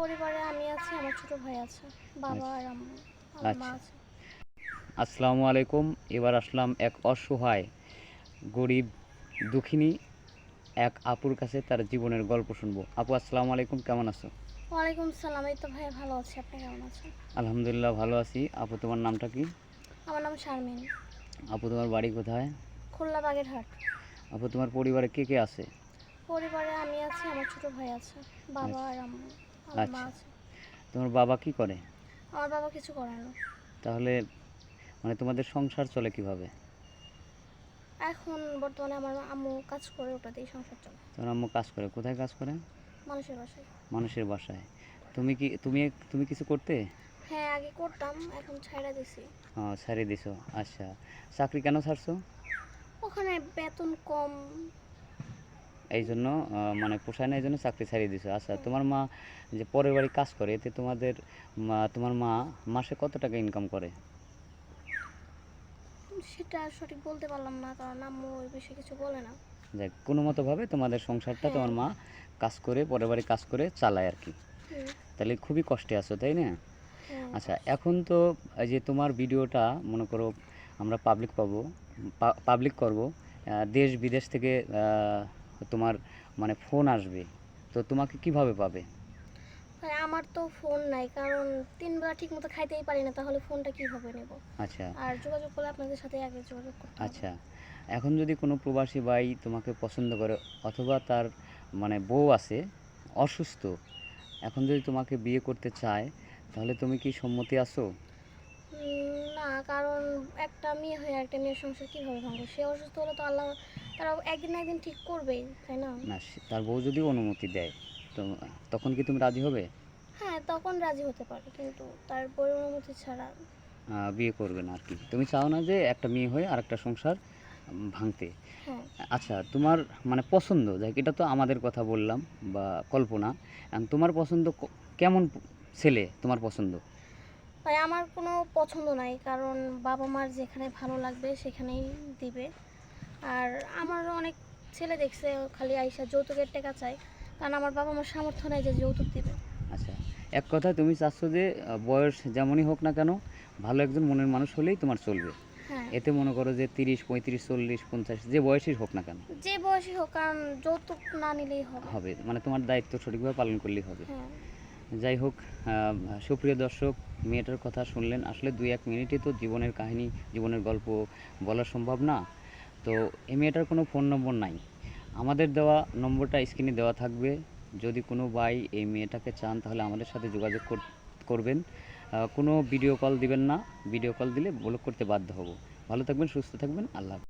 পরিবারে আমি আছি, আমার ছোট ভাই আছে, বাবা আচ্ছা আর আম্মু আর মা আচ্ছা। আছে। আসসালামু আলাইকুম। এবার আসলাম এক অসহায়, গরিব, দুঃখিনী এক আপুর কাছে তার জীবনের গল্প শুনবো। আপু আসসালামু আলাইকুম, কেমন আছো? ওয়ালাইকুম সালাম, এই তো ভাইয়া ভালো আছি, আপনি কেমন আছেন? আলহামদুলিল্লাহ ভালো আছি। আপু তোমার নামটা কি? আমার নাম শারমিন। আপু তোমার বাড়ি কোথায়? খুলনা বাগেরহাট। আপু তোমার পরিবারে কে কে আছে? পরিবারে আমি আছি, আমার ছোট ভাই আছে, বাবা আচ্ছা আর আম্মু আর মা আচ্ছা। আছে। তোমার বাবা কি করে? আমার বাবা কিছু করে না। তাহলে মানে তোমাদের সংসার চলে কিভাবে? এখন বর্তমানে আমার আম্মু কাজ করে, ওটাতেই সংসার চলে। তোমার আম্মু কাজ করে? কোথায় কাজ করে? মানুষের বাসায়। মানুষের বাসায়। তুমি কি তুমি তুমি কিছু করতে? হ্যাঁ, আগে করতাম, এখন ছাইড়া দিছি। ছাড়িয়ে দিছো। আচ্ছা, চাকরি কেন ছাড়ছো? ওখানে বেতন কম। এই জন্য মানে পোষায় না, এই জন্য চাকরি ছাড়িয়ে দিছো। আচ্ছা, হুম, তোমার মা যে পরের বাড়ি কাজ করে, এতে তোমার মা মাসে কত টাকা ইনকাম করে? সেটা সঠিক বলতে পারলাম না, কারণ আম্মু ওই বিষয়ে কিছু বলে না। যাক, কোনো মতোভাবে তোমাদের সংসারটা হ্যাঁ। তোমার মা কাজ করে, পরের বাড়ি কাজ করে চালায় আর কি। হুম। তাহলে খুবই কষ্টে আছো, তাই না? হ্যাঁ, আচ্ছা, কষ্ট। এখন তো এই যে তোমার ভিডিওটা মনে করো আমরা পাবলিক করব, দেশ বিদেশ থেকে তোমার মানে ফোন আসবে, তো তোমাকে কিভাবে পাবে? ভাই, আমার তো ফোন নাই, কারণ ৩ বেলা ঠিক মতো খাইতেই পারি না, তাহলে ফোনটা কিভাবে নেব? আচ্ছা আর যোগাযোগ করলে আপনাদের সাথে আগে যোগাযোগ করতে হবে। আচ্ছা। এখন যদি কোনো প্রবাসী ভাই তোমাকে পছন্দ করে, অথবা তার মানে বউ আছে অসুস্থ, এখন যদি তোমাকে বিয়ে করতে চায়, তাহলে তুমি কি সম্মতি আছো? না, কারণ একটা মেয়ে হয়ে একটা মেয়ের সংসার কিভাবে ভাঙবো? সে অসুস্থ হলে তো আল্লাহ তারা একদিন না একদিন ঠিক করবেই, তাই না? না, তার বউ যদি অনুমতি দেয়, তো তখন কি তুমি রাজি হবে? হ্যাঁ, তখন রাজি হতে পারে, কিন্তু তার বউয়ের অনুমতি ছাড়া। বিয়ে করবে না আর কি, তুমি চাও না যে একটা মেয়ে হয়ে আর একটা সংসার ভাঙতে। হ্যাঁ। আচ্ছা, তোমার মানে পছন্দ, দেখ এটা তো আমাদের কথা বললাম বা কল্পনা, তোমার পছন্দ কেমন ছেলে তোমার পছন্দ? ভাই, আমার কোনো পছন্দ নাই, কারণ বাবা মার যেখানে ভালো লাগবে সেখানেই দিবে। আর আমার অনেক ছেলে দেখছে খালি আইসা যৌতুকের টাকা চায়, কারণ আমার বাবা মার সামর্থ্য নেই যে যৌতুক দিবে। আচ্ছা, এক কথায় তুমি চাচ্ছ যে বয়স যেমনই হোক না কেন, ভালো একজন মনের মানুষ হলেই তোমার চলবে। হ্যাঁ। এতে মনে করো যে 30, 35, 40, 50 যে বয়সই হোক না কেন, যে বয়সী হোক, কারণ যৌতুক না নিলেই হবে। হবে মানে তোমার দায়িত্ব সঠিকভাবে পালন করলেই হবে। হ্যাঁ। যাই হোক, সুপ্রিয় দর্শক, মেয়েটার কথা শুনলেন। আসলে 2-1 মিনিটে তো জীবনের কাহিনী, জীবনের গল্প বলা সম্ভব না। তো এই মেয়েটার কোনো ফোন নম্বর নাই। আমাদের দেওয়া নম্বরটা স্ক্রিনে দেওয়া থাকবে। যদি কোনো ভাই এই মেয়েটাকে চান, তাহলে আমাদের সাথে যোগাযোগ করবেন। কোনো ভিডিও কল দিবেন না। ভিডিও কল দিলে ব্লক করতে বাধ্য হব। ভালো থাকবেন, সুস্থ থাকবেন। আল্লাহ হাফেজ।